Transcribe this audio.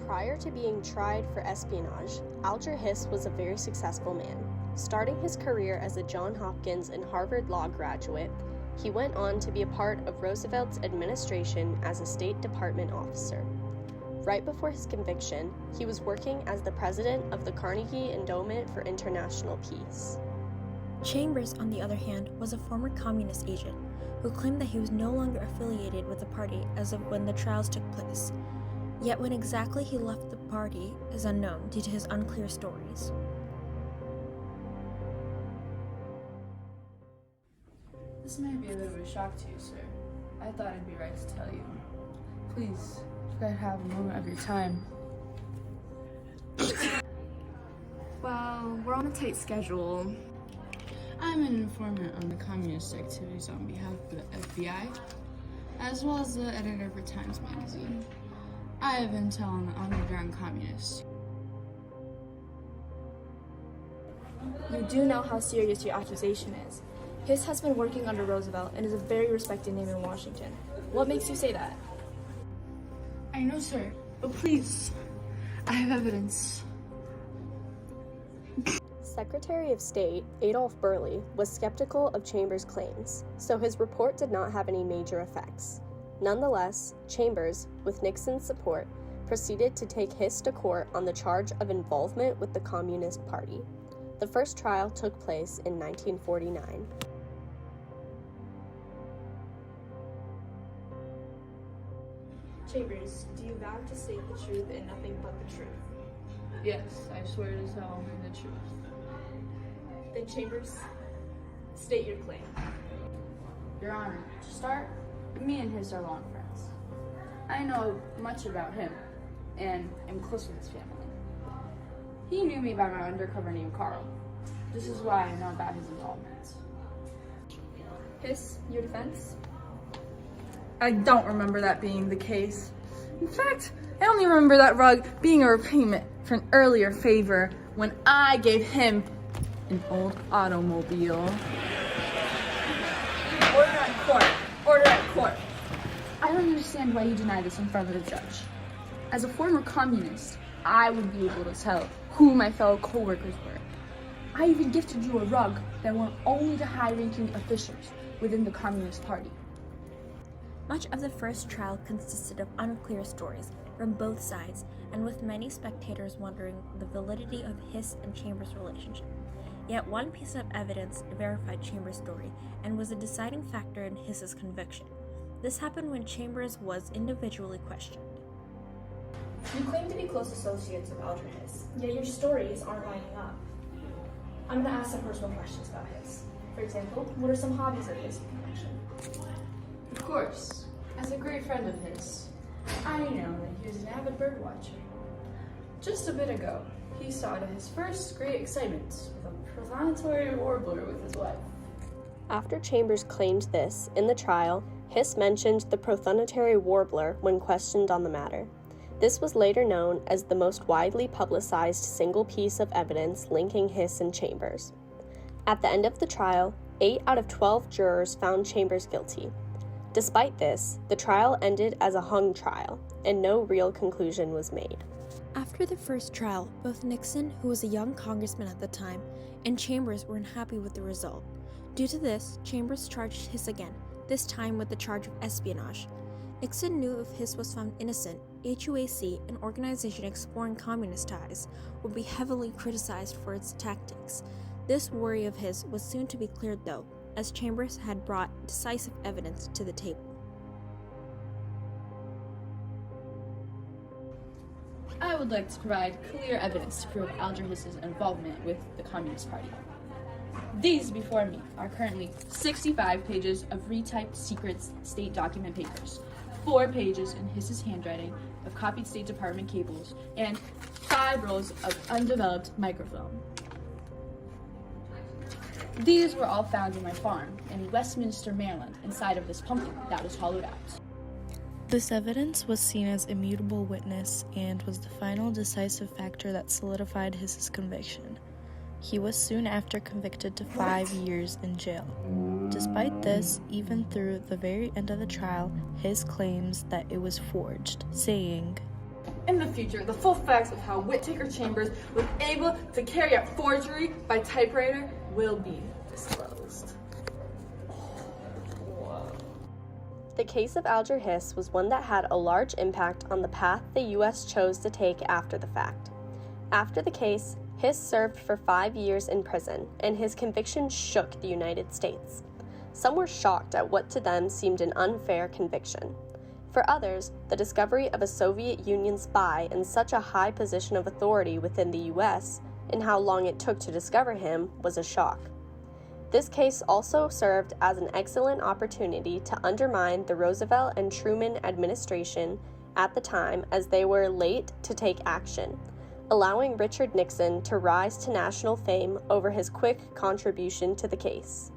Prior to being tried for espionage, Alger Hiss was a very successful man. Starting his career as a Johns Hopkins and Harvard Law graduate, he went on to be a part of Roosevelt's administration as a State Department officer. Right before his conviction, he was working as the president of the Carnegie Endowment for International Peace. Chambers, on the other hand, was a former communist agent who claimed that he was no longer affiliated with the party as of when the trials took place. Yet when exactly he left the party is unknown due to his unclear stories. This may be a bit of a shock to you, sir. I thought it'd be right to tell you. Please, if I have a moment of your time. Well, we're on a tight schedule. I'm an informant on the communist activities on behalf of the FBI, as well as the editor for Times Magazine. I have intel on the underground communists. You do know how serious your accusation is. Hiss has been working under Roosevelt and is a very respected name in Washington. What makes you say that? I know, sir, but please, I have evidence. Secretary of State Adolph Burley was skeptical of Chambers' claims, so his report did not have any major effects. Nonetheless, Chambers, with Nixon's support, proceeded to take Hiss to court on the charge of involvement with the Communist Party. The first trial took place in 1949. Chambers, do you vow to state the truth and nothing but the truth? Yes, I swear to tell only the truth. Then Chambers, state your claim. Your Honor, to start, me and Hiss are long friends. I know much about him, and am close with his family. He knew me by my undercover name, Carl. This is why I know about his involvement. Hiss, your defense? I don't remember that being the case. In fact, I only remember that rug being a repayment for an earlier favor when I gave him an old automobile. Order at court! Order at court! I don't understand why you deny this in front of the judge. As a former communist, I would be able to tell who my fellow co-workers were. I even gifted you a rug that went only to high-ranking officials within the Communist Party. Much of the first trial consisted of unclear stories from both sides, and with many spectators wondering the validity of Hiss and Chambers' relationship. Yet one piece of evidence verified Chambers' story and was a deciding factor in Hiss's conviction. This happened when Chambers was individually questioned. You claim to be close associates of Alger Hiss, yet your stories aren't lining up. I'm going to ask some personal questions about Hiss. For example, what are some hobbies of his you can mention? Of course, as a great friend of his, I know that he was an avid bird watcher. Just a bit ago, he saw his first great excitement with a prothonotary warbler with his wife. After Chambers claimed this in the trial, Hiss mentioned the prothonotary warbler when questioned on the matter. This was later known as the most widely publicized single piece of evidence linking Hiss and Chambers. At the end of the trial, 8 out of 12 jurors found Chambers guilty. Despite this, the trial ended as a hung trial, and no real conclusion was made. After the first trial, both Nixon, who was a young congressman at the time, and Chambers were unhappy with the result. Due to this, Chambers charged Hiss again, this time with the charge of espionage. Nixon knew if Hiss was found innocent, HUAC, an organization exploring communist ties, would be heavily criticized for its tactics. This worry of his was soon to be cleared though, as Chambers had brought decisive evidence to the table. I would like to provide clear evidence to prove Alger Hiss's involvement with the Communist Party. These before me are currently 65 pages of retyped secret state document papers, 4 pages in Hiss's handwriting of copied State Department cables, and 5 rolls of undeveloped microfilm. These were all found in my farm in Westminster, Maryland, inside of this pumpkin that was hollowed out. This evidence was seen as immutable witness and was the final decisive factor that solidified his conviction. He was soon after convicted to 5 years in jail. Despite this, even through the very end of the trial, Hiss claims that it was forged, saying, In the future, the full facts of how Whittaker Chambers was able to carry out forgery by typewriter will be disclosed. The case of Alger Hiss was one that had a large impact on the path the U.S. chose to take after the fact. After the case, Hiss served for 5 years in prison, and his conviction shook the United States. Some were shocked at what to them seemed an unfair conviction. For others, the discovery of a Soviet Union spy in such a high position of authority within the U.S. and how long it took to discover him was a shock. This case also served as an excellent opportunity to undermine the Roosevelt and Truman administration at the time, as they were late to take action, allowing Richard Nixon to rise to national fame over his quick contribution to the case.